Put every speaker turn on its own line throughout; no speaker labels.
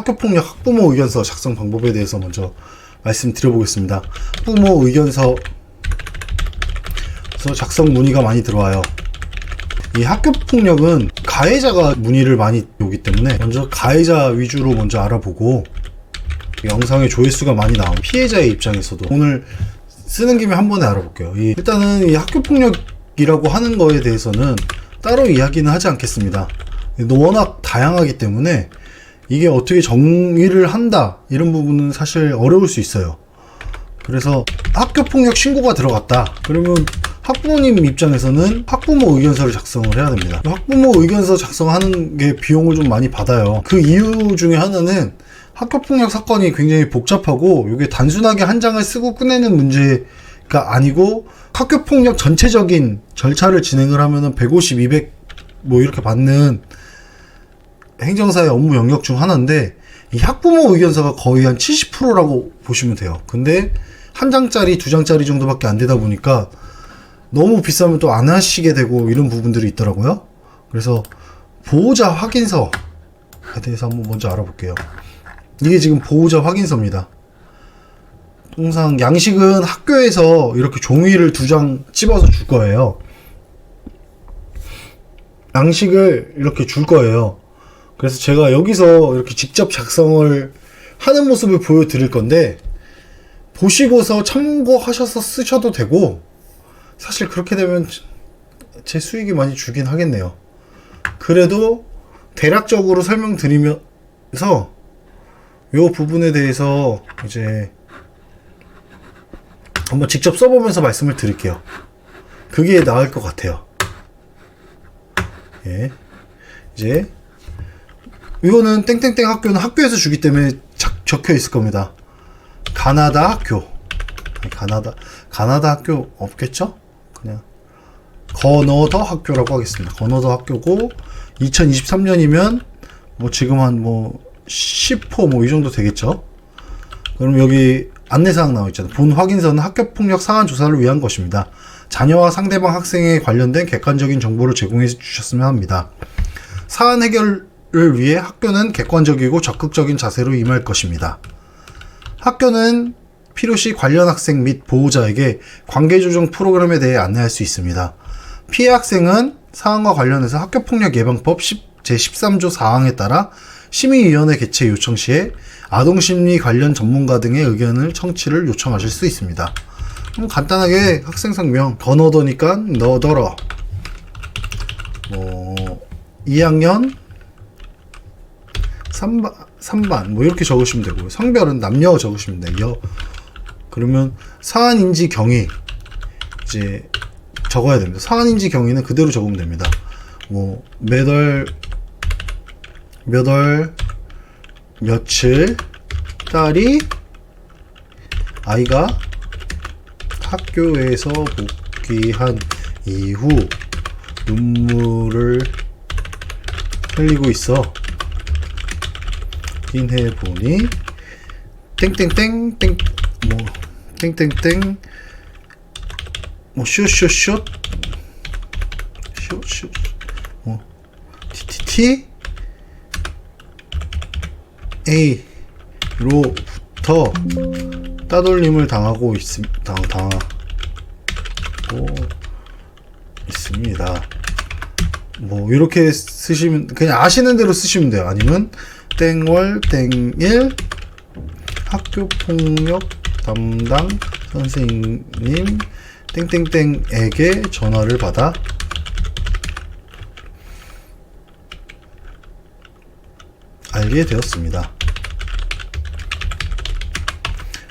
학교폭력 학부모 의견서 작성 방법에 대해서 먼저 말씀드려보겠습니다. 학부모 의견서 작성 문의가 많이 들어와요. 이 학교폭력은 가해자가 문의를 많이 오기 때문에 먼저 가해자 위주로 먼저 알아보고, 영상의 조회수가 많이 나온 피해자의 입장에서도 오늘 쓰는 김에 한 번에 알아볼게요. 일단은 이 학교폭력이라고 하는 거에 대해서는 따로 이야기는 하지 않겠습니다. 워낙 다양하기 때문에 이게 어떻게 정의를 한다 이런 부분은 사실 어려울 수 있어요. 그래서 학교폭력 신고가 들어갔다 그러면 학부모님 입장에서는 학부모 의견서를 작성을 해야 됩니다. 학부모 의견서 작성하는 게 비용을 좀 많이 받아요. 그 이유 중에 하나는 학교폭력 사건이 굉장히 복잡하고 이게 단순하게 한 장을 쓰고 끝내는 문제가 아니고, 학교폭력 전체적인 절차를 진행을 하면은 150, 200 뭐 이렇게 받는 행정사의 업무 영역 중 하나인데, 이 학부모 의견서가 거의 한 70%라고 보시면 돼요. 근데 한 장짜리, 두 장짜리 정도밖에 안 되다 보니까 너무 비싸면 또 안 하시게 되고 이런 부분들이 있더라고요. 그래서 보호자 확인서에 대해서 한번 먼저 알아볼게요. 이게 지금 보호자 확인서입니다. 통상 양식은 학교에서 이렇게 종이를 2장 찝어서 줄 거예요. 양식을 이렇게 줄 거예요. 그래서 제가 여기서 이렇게 직접 작성을 하는 모습을 보여드릴 건데, 보시고서 참고하셔서 쓰셔도 되고, 사실 그렇게 되면 제 수익이 많이 줄긴 하겠네요. 그래도 대략적으로 설명드리면서 요 부분에 대해서 이제 한번 직접 써보면서 말씀을 드릴게요. 그게 나을 것 같아요. 예. 이제 이거는 땡땡땡 학교는 학교에서 주기 때문에 적혀 있을 겁니다. 가나다 학교. 가나다 학교 없겠죠? 그냥 건어더 학교라고 하겠습니다. 건어더 학교고, 2023년이면 뭐 지금 한 뭐 10호 뭐 이 정도 되겠죠? 그럼 여기 안내사항 나와 있잖아요. 본 확인서는 학교폭력 사안 조사를 위한 것입니다. 자녀와 상대방 학생에 관련된 객관적인 정보를 제공해 주셨으면 합니다. 사안 해결을 위해 학교는 객관적이고 적극적인 자세로 임할 것입니다. 학교는 필요시 관련 학생 및 보호자에게 관계조정 프로그램에 대해 안내할 수 있습니다. 피해 학생은 사안과 관련해서 학교폭력 예방법 제13조 사항에 따라 심의위원회 개최 요청 시에 아동심리 관련 전문가 등의 의견을 청취를 요청하실 수 있습니다. 간단하게 학생 성명 건어더니까 너더러 2학년 3반 뭐 이렇게 적으시면 되고, 성별은 남녀 적으시면 돼요. 그러면 사안인지 경위 이제 적어야 됩니다. 사안인지 경위는 그대로 적으면 됩니다. 뭐 몇 월 며칠 딸이 아이가 학교에서 복귀한 이후 눈물을 흘리고 있어. 확인해 보니 땡땡땡 땡 뭐 땡땡땡 뭐 슛슛슛 뭐 TTT A로부터 따돌림을 당하고 있습니다. 뭐 이렇게 쓰시면 그냥 아시는 대로 쓰시면 돼요. 아니면 땡월 땡일 학교폭력 담당 선생님 땡땡땡에게 전화를 받아 알게 되었습니다.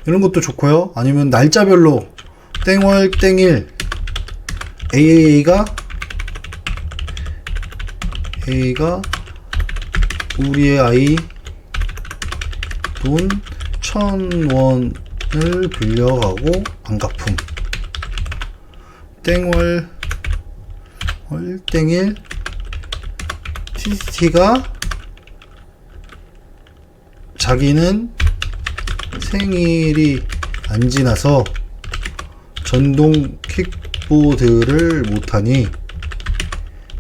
이런 것도 좋고요. 아니면 날짜별로 땡월 땡일 A가 우리의 아이 돈 1,000원을 빌려가고 반가품. 땡월 땡일 TT가 자기는 생일이 안 지나서 전동 킥보드를 못하니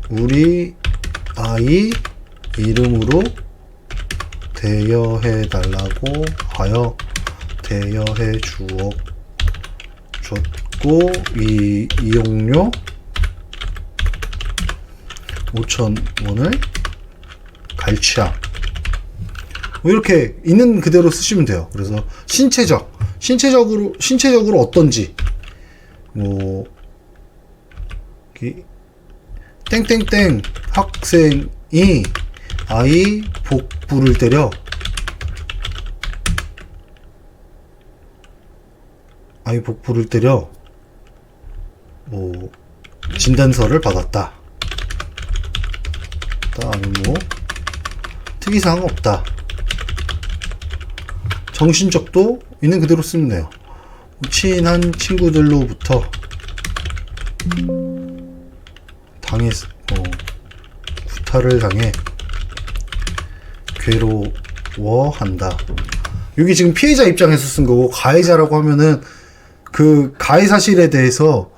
우리 아이 이름으로 대여해 달라고 하여 대여해 줬고 이용료 5,000원을 갈취함. 뭐 이렇게 있는 그대로 쓰시면 돼요. 그래서 신체적으로 어떤지 뭐 땡땡땡 학생이 아이 복부를 때려 뭐 진단서를 받았다. 아니면 뭐 특이사항 없다. 정신적도 있는 그대로 쓰면 돼요. 친한 친구들로부터 구타를 당해 괴로워한다. 여기 지금 피해자 입장에서 쓴 거고, 가해자라고 하면은 그 가해 사실에 대해서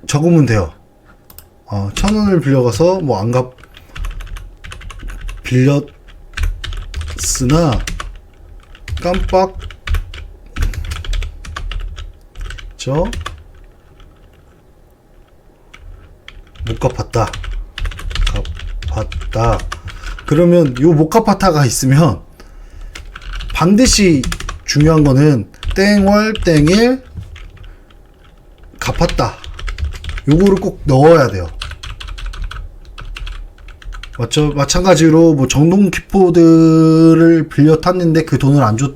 적으면 돼요. 1,000원을 빌려가서 뭐 안 빌렸으나 깜빡 못 갚았다. 그러면 요 못 갚았다가 있으면 반드시 중요한 거는 땡월 땡일 갚았다. 요거를 꼭 넣어야 돼요. 맞죠? 마찬가지로 뭐 정동 키보드를 빌려 탔는데 그 돈을 안 줘서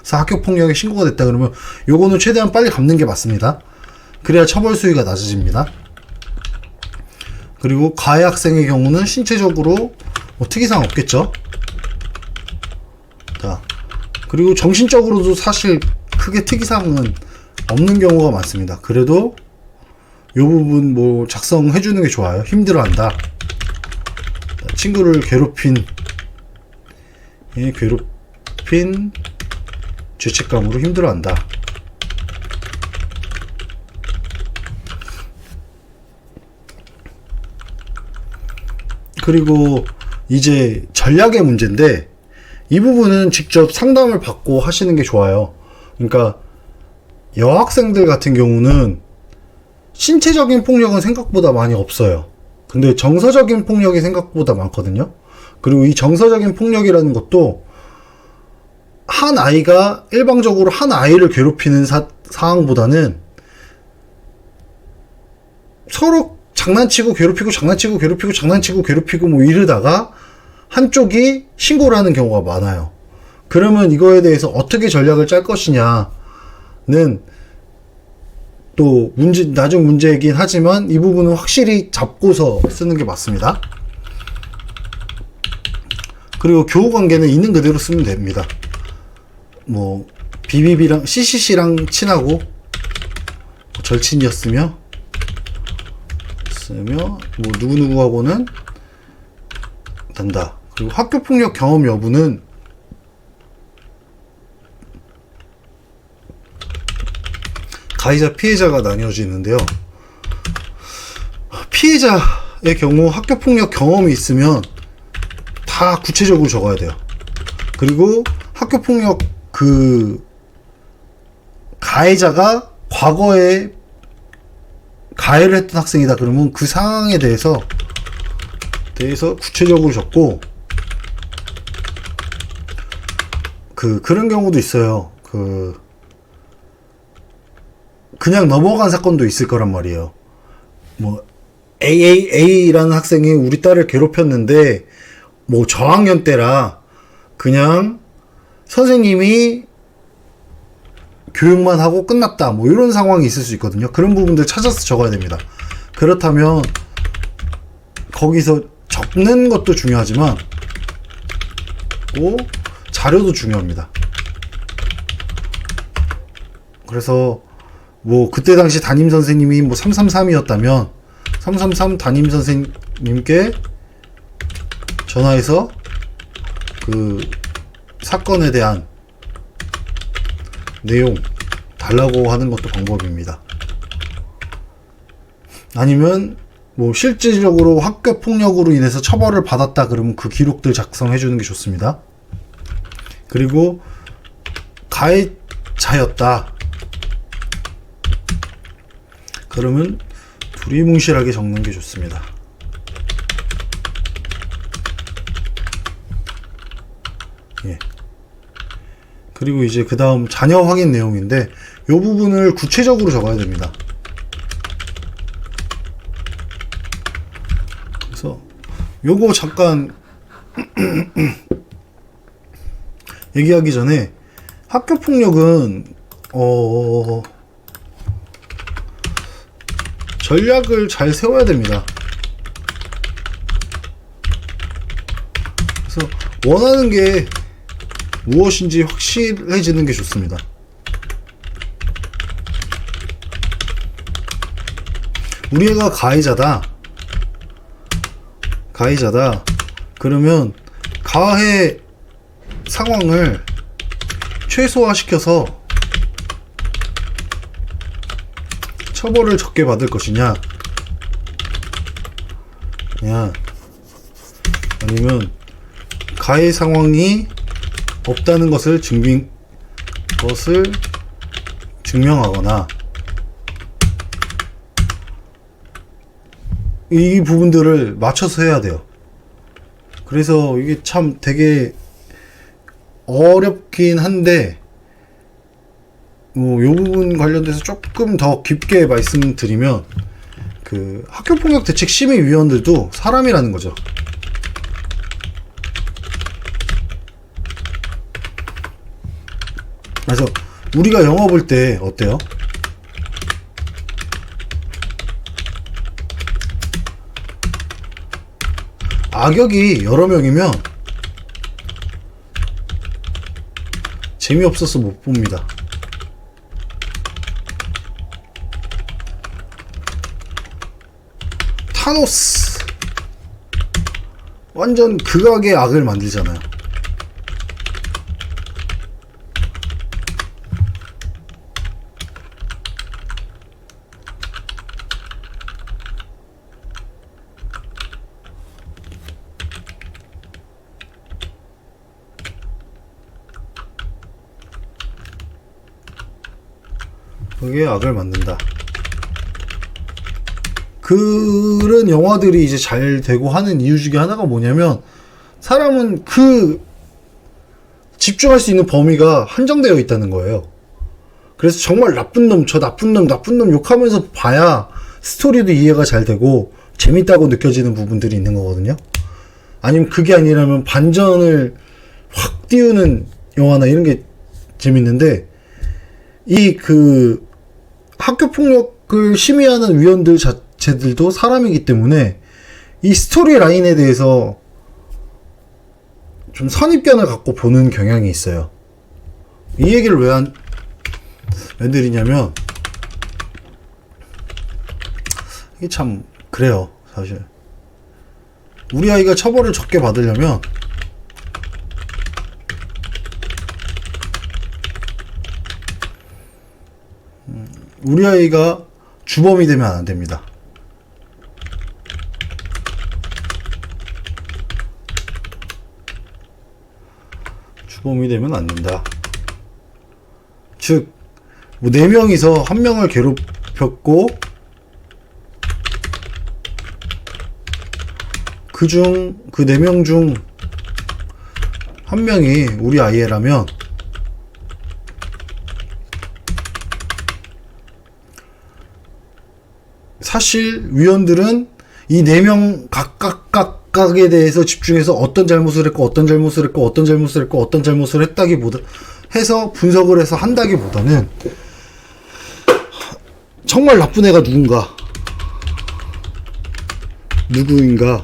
학교폭력에 신고가 됐다 그러면 요거는 최대한 빨리 갚는 게 맞습니다. 그래야 처벌 수위가 낮아집니다. 그리고 가해 학생의 경우는 신체적으로 뭐 특이사항 없겠죠. 자, 그리고 정신적으로도 사실 크게 특이사항은 없는 경우가 많습니다. 그래도 요 부분 뭐 작성해 주는 게 좋아요. 힘들어한다. 친구를 괴롭힌 죄책감으로 힘들어한다. 그리고 이제 전략의 문제인데, 이 부분은 직접 상담을 받고 하시는 게 좋아요. 그러니까 여학생들 같은 경우는 신체적인 폭력은 생각보다 많이 없어요. 근데 정서적인 폭력이 생각보다 많거든요. 그리고 이 정서적인 폭력이라는 것도 한 아이가 일방적으로 한 아이를 괴롭히는 상황보다는 서로 장난치고 괴롭히고 뭐 이러다가 한쪽이 신고를 하는 경우가 많아요. 그러면 이거에 대해서 어떻게 전략을 짤 것이냐는 또 나중 문제이긴 하지만 이 부분은 확실히 잡고서 쓰는 게 맞습니다. 그리고 교우 관계는 있는 그대로 쓰면 됩니다. 뭐 BBB랑 CCC랑 친하고 절친이었으며 뭐 누구누구하고는 된다. 그리고 학교폭력 경험 여부는 가해자 피해자가 나뉘어지는데요. 피해자의 경우 학교폭력 경험이 있으면 다 구체적으로 적어야 돼요. 그리고 학교폭력 가해자가 과거에 가해를 했던 학생이다 그러면 그 상황에 대해서 구체적으로 적고, 그런 경우도 있어요. 그냥 넘어간 사건도 있을 거란 말이에요. 뭐 AAA라는 학생이 우리 딸을 괴롭혔는데 뭐 저학년 때라 그냥 선생님이 교육만 하고 끝났다, 뭐 이런 상황이 있을 수 있거든요. 그런 부분들 찾아서 적어야 됩니다. 그렇다면 거기서 적는 것도 중요하지만 또 자료도 중요합니다. 그래서 뭐 그때 당시 담임 선생님이 뭐 333이었다면 333 담임 선생님께 전화해서 그 사건에 대한 내용 달라고 하는 것도 방법입니다. 아니면 뭐 실질적으로 학교 폭력으로 인해서 처벌을 받았다 그러면 그 기록들 작성해 주는 게 좋습니다. 그리고 가해자였다. 그러면 두리뭉실하게 적는 게 좋습니다. 예. 그리고 이제 그 다음 자녀 확인 내용인데 이 부분을 구체적으로 적어야 됩니다. 그래서 요거 잠깐 얘기하기 전에 학교폭력은 전략을 잘 세워야 됩니다. 그래서 원하는 게 무엇인지 확실해지는 게 좋습니다. 우리 애가 가해자다. 그러면 가해 상황을 최소화시켜서 처벌을 적게 받을 것이냐, 아니면 가해 상황이 없다는 것을 증명하거나, 이 부분들을 맞춰서 해야 돼요. 그래서 이게 참 되게 어렵긴 한데, 요 부분 관련돼서 조금 더 깊게 말씀드리면, 그 학교폭력 대책 심의위원들도 사람이라는 거죠. 그래서 우리가 영화 볼 때 어때요? 악역이 여러 명이면 재미없어서 못 봅니다. 타노스 완전 극악의 악을 만들잖아요. 그게 악을 만든다. 그런 영화들이 이제 잘 되고 하는 이유 중에 하나가 뭐냐면, 사람은 그 집중할 수 있는 범위가 한정되어 있다는 거예요. 그래서 정말 나쁜 놈, 저 나쁜 놈 욕하면서 봐야 스토리도 이해가 잘 되고 재밌다고 느껴지는 부분들이 있는 거거든요. 아니면 그게 아니라면 반전을 확 띄우는 영화나 이런 게 재밌는데, 이 그 학교폭력을 심의하는 위원들 자체들도 사람이기 때문에 이 스토리 라인에 대해서 좀 선입견을 갖고 보는 경향이 있어요. 이 얘기를 왜 드리냐면, 이게 참 그래요. 사실 우리 아이가 처벌을 적게 받으려면 우리 아이가 주범이 되면 안 됩니다. 주범이 되면 안 된다. 즉, 뭐 4명이서 1명을 괴롭혔고, 그 4명 중 1명이 우리 아이라면, 사실 위원들은 이 4명 각각에 대해서 집중해서 어떤 잘못을 했고 어떤 잘못을 했다기보다 해서 분석을 해서 한다기보다는 정말 나쁜 애가 누구인가에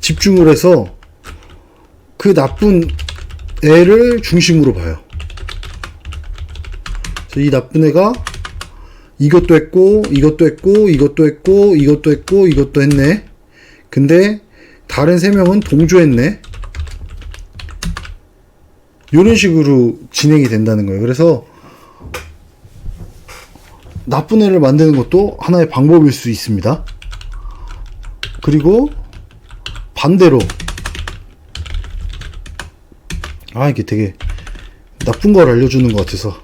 집중을 해서 그 나쁜 애를 중심으로 봐요. 이 나쁜 애가 이것도 했고 이것도 했네. 근데 다른 3명은 동조했네. 이런 식으로 진행이 된다는 거예요. 그래서 나쁜 애를 만드는 것도 하나의 방법일 수 있습니다. 그리고 반대로, 이게 되게 나쁜 걸 알려주는 것 같아서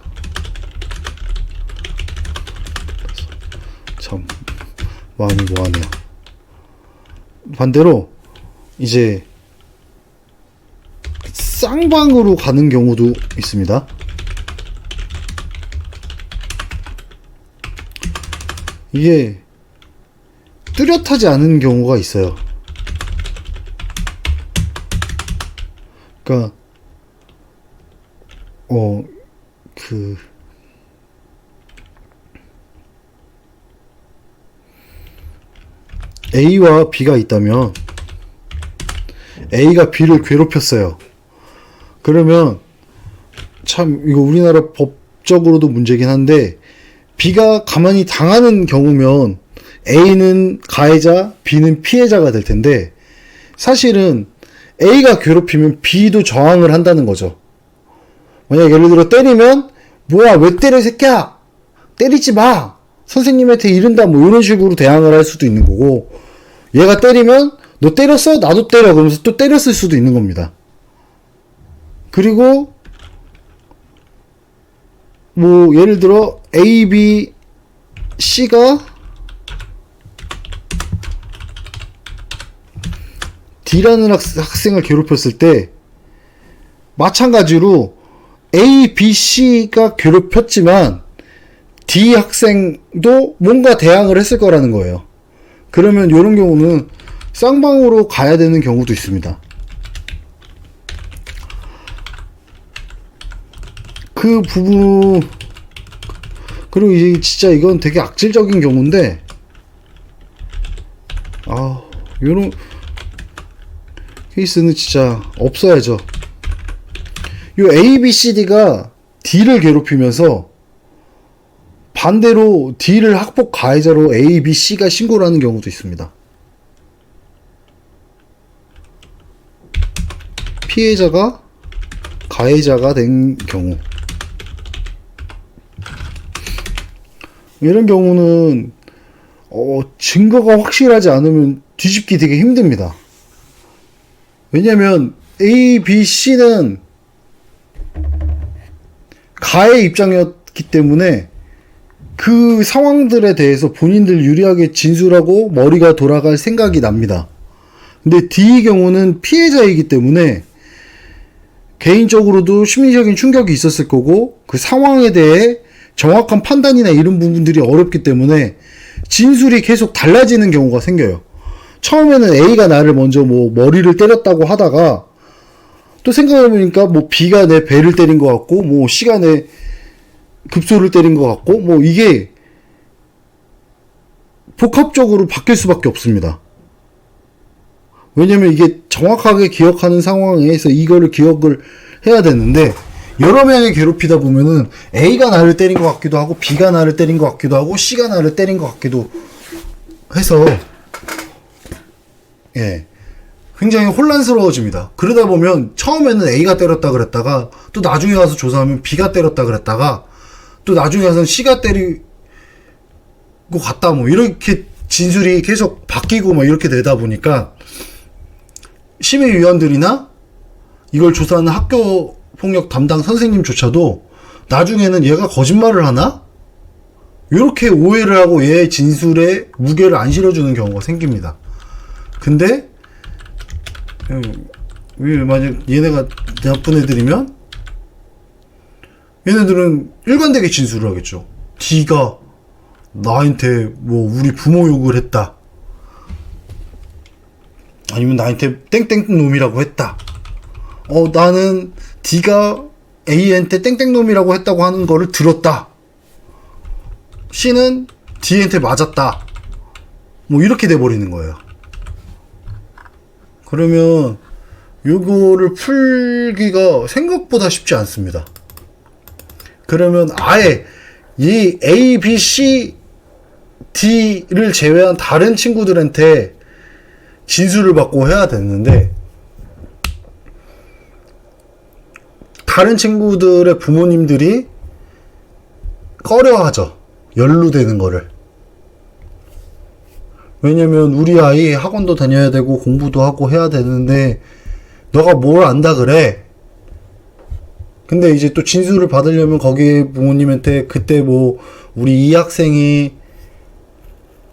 참 마음이 뭐하네요. 반대로 이제 쌍방으로 가는 경우도 있습니다. 이게 뚜렷하지 않은 경우가 있어요. 그러니까 A와 B가 있다면 A가 B를 괴롭혔어요. 그러면 참 이거 우리나라 법적으로도 문제긴 한데, B가 가만히 당하는 경우면 A는 가해자, B는 피해자가 될 텐데, 사실은 A가 괴롭히면 B도 저항을 한다는 거죠. 만약 예를 들어 때리면, 뭐야 왜 때려 새끼야, 때리지 마, 선생님한테 이른다, 뭐 이런 식으로 대항을 할 수도 있는 거고, 얘가 때리면 너 때렸어? 나도 때려, 그러면서 또 때렸을 수도 있는 겁니다. 그리고 뭐 예를 들어 A, B, C가 D라는 학생을 괴롭혔을 때 마찬가지로 A, B, C가 괴롭혔지만 D 학생도 뭔가 대항을 했을 거라는 거예요. 그러면 이런 경우는 쌍방으로 가야 되는 경우도 있습니다. 그 부분, 그리고 이제 진짜 이건 되게 악질적인 경우인데, 요런 케이스는 진짜 없어야죠. 요 A, B, C, D가 D를 괴롭히면서 반대로 D를 학폭 가해자로 A, B, C가 신고를 하는 경우도 있습니다. 피해자가 가해자가 된 경우, 이런 경우는 증거가 확실하지 않으면 뒤집기 되게 힘듭니다. 왜냐면 A, B, C는 가해 입장이었기 때문에 그 상황들에 대해서 본인들 유리하게 진술하고 머리가 돌아갈 생각이 납니다. 근데 D의 경우는 피해자이기 때문에 개인적으로도 심리적인 충격이 있었을 거고, 그 상황에 대해 정확한 판단이나 이런 부분들이 어렵기 때문에 진술이 계속 달라지는 경우가 생겨요. 처음에는 A가 나를 먼저 뭐 머리를 때렸다고 하다가 또 생각해보니까 뭐 B가 내 배를 때린 것 같고, 뭐 C가 내 급소를 때린 것 같고, 뭐 이게 복합적으로 바뀔 수밖에 없습니다. 왜냐면 이게 정확하게 기억하는 상황에서 이거를 기억을 해야 되는데, 여러 명이 괴롭히다 보면은 A가 나를 때린 것 같기도 하고, B가 나를 때린 것 같기도 하고, C가 나를 때린 것 같기도 해서 굉장히 혼란스러워집니다. 그러다 보면 처음에는 A가 때렸다 그랬다가, 또 나중에 가서 조사하면 B가 때렸다 그랬다가, 또 나중에 가서는 C가 때리고 갔다, 뭐 이렇게 진술이 계속 바뀌고 막 이렇게 되다 보니까 심의위원들이나 이걸 조사하는 학교 폭력 담당 선생님조차도 나중에는 얘가 거짓말을 하나? 이렇게 오해를 하고 얘의 진술에 무게를 안 실어주는 경우가 생깁니다. 근데 만약 얘네가 나쁜 애들이면 얘네들은 일관되게 진술을 하겠죠. D가 나한테 뭐 우리 부모 욕을 했다, 아니면 나한테 땡땡 놈이라고 했다, 나는 D가 A한테 땡땡 놈이라고 했다고 하는 거를 들었다, C는 D한테 맞았다, 뭐 이렇게 돼버리는 거예요. 그러면 요거를 풀기가 생각보다 쉽지 않습니다. 그러면 아예 이 A, B, C, D를 제외한 다른 친구들한테 진술을 받고 해야 되는데, 다른 친구들의 부모님들이 꺼려하죠. 연루되는 거를. 왜냐면 우리 아이 학원도 다녀야 되고 공부도 하고 해야 되는데 너가 뭘 안다 그래? 근데 이제 또 진술을 받으려면 거기 부모님한테 그때 뭐 우리 이 학생이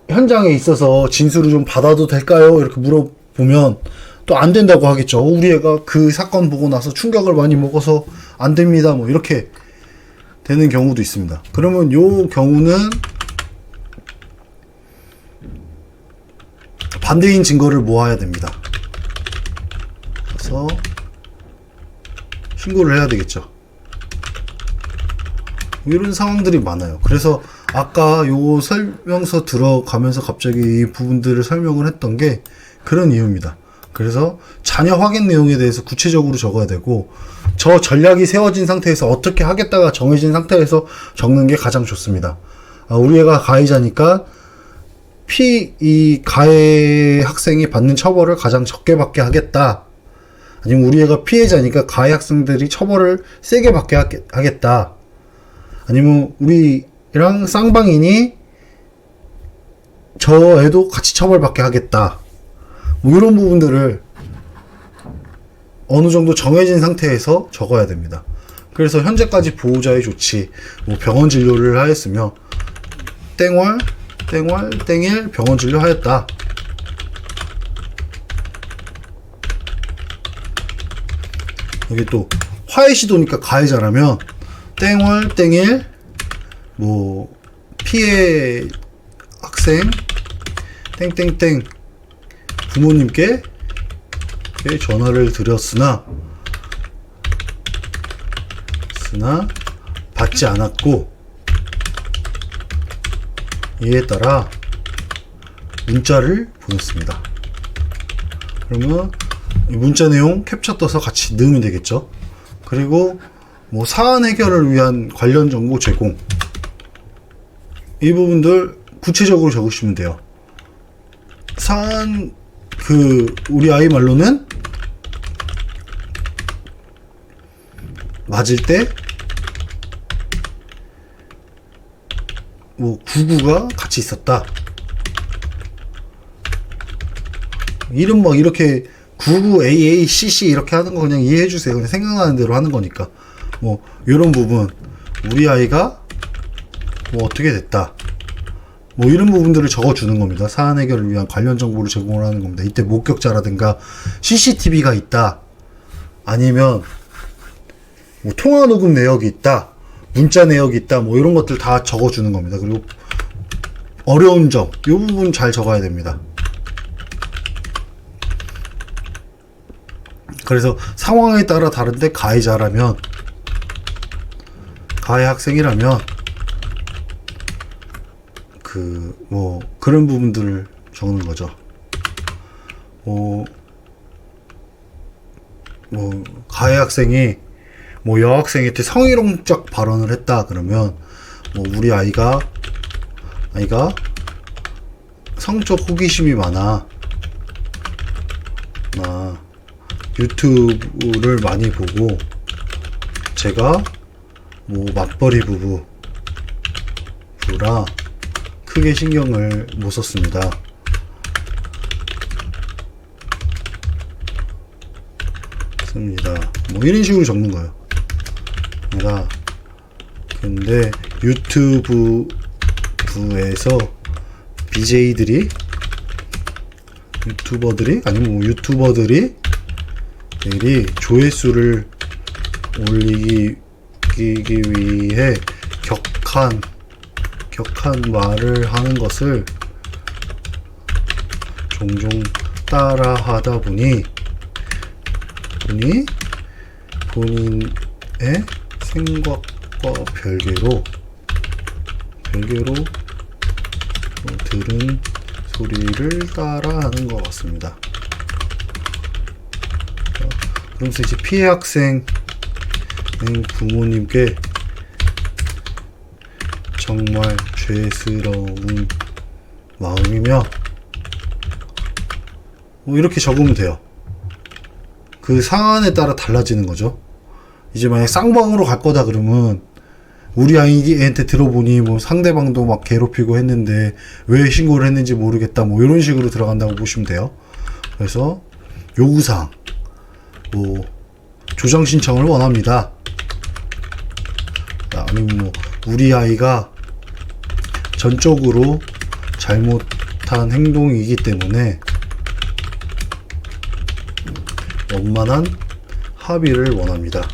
현장에 있어서 진술을 좀 받아도 될까요? 이렇게 물어보면 또 안 된다고 하겠죠. 우리 애가 그 사건 보고 나서 충격을 많이 먹어서 안 됩니다. 뭐 이렇게 되는 경우도 있습니다. 그러면 요 경우는 반대인 증거를 모아야 됩니다. 그래서 신고를 해야 되겠죠. 이런 상황들이 많아요. 그래서 아까 요 설명서 들어가면서 갑자기 이 부분들을 설명을 했던 게 그런 이유입니다. 그래서 자녀 확인 내용에 대해서 구체적으로 적어야 되고, 저 전략이 세워진 상태에서 어떻게 하겠다가 정해진 상태에서 적는 게 가장 좋습니다. 우리 애가 가해자니까 이 가해 학생이 받는 처벌을 가장 적게 받게 하겠다. 아니면 우리 애가 피해자니까 가해 학생들이 처벌을 세게 받게 하겠다. 아니면 우리랑 쌍방이니 저 애도 같이 처벌받게 하겠다. 뭐 이런 부분들을 어느 정도 정해진 상태에서 적어야 됩니다. 그래서 현재까지 보호자의 조치, 뭐 병원 진료를 하였으며 땡월, 땡일 병원 진료하였다. 여기 또 화해 시도니까 가해자라면 땡월, 땡일 뭐 피해 학생 땡땡땡 부모님께 전화를 드렸으나 받지 않았고, 이에 따라 문자를 보냈습니다. 그러면 이 문자 내용 캡처 떠서 같이 넣으면 되겠죠. 그리고 뭐 사안 해결을 위한 관련 정보 제공, 이 부분들 구체적으로 적으시면 돼요. 사안 우리 아이 말로는 맞을 때 뭐 구구가 같이 있었다. 이름 막 이렇게 99 AACC 이렇게 하는 거 그냥 이해해 주세요. 그냥 생각나는 대로 하는 거니까. 뭐 이런 부분, 우리 아이가 뭐 어떻게 됐다, 뭐 이런 부분들을 적어주는 겁니다. 사안 해결을 위한 관련 정보를 제공을 하는 겁니다. 이때 목격자라든가 CCTV가 있다, 아니면 뭐 통화 녹음 내역이 있다, 문자 내역이 있다, 뭐 이런 것들 다 적어주는 겁니다. 그리고 어려운 점, 이 부분 잘 적어야 됩니다. 그래서 상황에 따라 다른데 가해자라면, 가해 학생이라면 뭐 그런 부분들을 적는 거죠. 뭐 가해 학생이 뭐 여학생한테 성희롱적 발언을 했다 그러면, 뭐 우리 아이가 성적 호기심이 많아, 유튜브를 많이 보고 제가 뭐 맞벌이 부부라 크게 신경을 못 썼습니다. 뭐 이런 식으로 적는 거예요. 근데 유튜브에서 BJ들이 아니면 뭐 유튜버들이 조회수를 올리기 위해 격한 말을 하는 것을 종종 따라 하다 보니 본인의 생각과 별개로 들은 소리를 따라 하는 것 같습니다. 그러면서 이제 피해 학생 부모님께 정말 죄스러운 마음이며, 뭐 이렇게 적으면 돼요. 그 상황에 따라 달라지는 거죠. 이제 만약 쌍방으로 갈 거다 그러면 우리 아이한테 들어보니 뭐 상대방도 막 괴롭히고 했는데 왜 신고를 했는지 모르겠다, 뭐 이런 식으로 들어간다고 보시면 돼요. 그래서 요구사항, 뭐 조정 신청을 원합니다. 아니면 뭐 우리 아이가 전적으로 잘못한 행동이기 때문에 원만한 합의를 원합니다.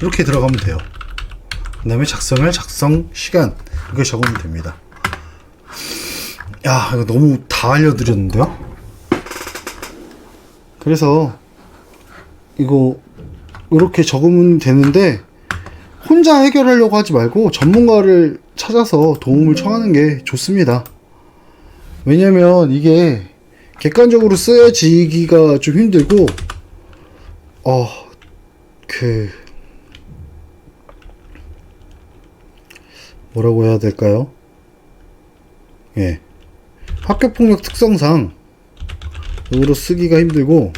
이렇게 들어가면 돼요. 그 다음에 작성 시간, 이거 적으면 됩니다. 야, 이거 너무 다 알려드렸는데요? 그래서 이거 이렇게 적으면 되는데, 혼자 해결하려고 하지 말고 전문가를 찾아서 도움을 청하는 게 좋습니다. 왜냐면 이게 객관적으로 쓰여지기가 좀 힘들고, 뭐라고 해야 될까요? 예. 학교폭력 특성상 으로 쓰기가 힘들고,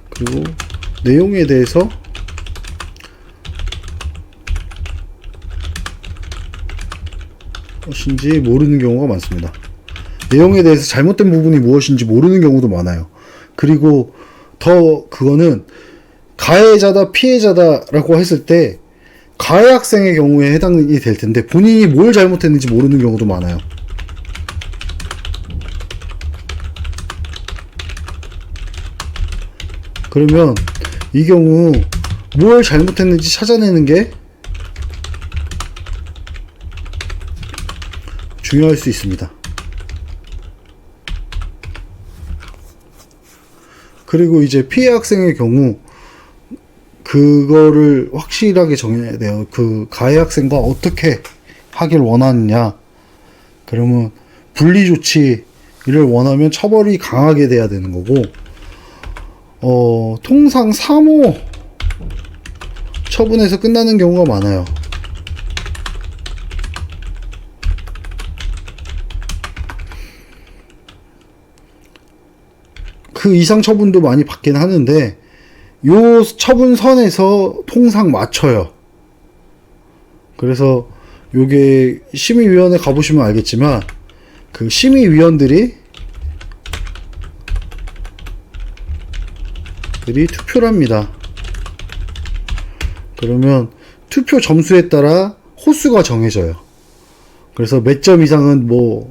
그리고 내용에 대해서 무엇인지 모르는 경우가 많습니다. 내용에 대해서 잘못된 부분이 무엇인지 모르는 경우도 많아요. 그리고 더 그거는 가해자다 피해자다라고 했을 때 가해 학생의 경우에 해당이 될 텐데 본인이 뭘 잘못했는지 모르는 경우도 많아요. 그러면 이 경우 뭘 잘못했는지 찾아내는 게 중요할 수 있습니다. 그리고 이제 피해 학생의 경우 그거를 확실하게 정해야 돼요. 그 가해 학생과 어떻게 하길 원하느냐. 그러면 분리 조치를 원하면 처벌이 강하게 돼야 되는 거고, 통상 3호 처분에서 끝나는 경우가 많아요. 그 이상 처분도 많이 받긴 하는데, 요 처분 선에서 통상 맞춰요. 그래서 요게 심의위원회 가보시면 알겠지만, 그 심의위원들이 투표를 합니다. 그러면 투표 점수에 따라 호수가 정해져요. 그래서 몇 점 이상은 뭐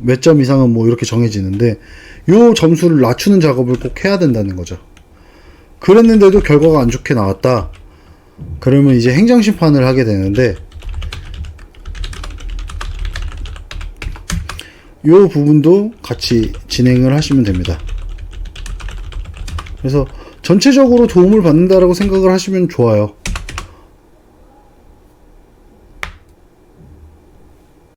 이렇게 정해지는데, 요 점수를 낮추는 작업을 꼭 해야 된다는 거죠. 그랬는데도 결과가 안 좋게 나왔다. 그러면 이제 행정심판을 하게 되는데, 요 부분도 같이 진행을 하시면 됩니다. 그래서 전체적으로 도움을 받는다라고 생각을 하시면 좋아요.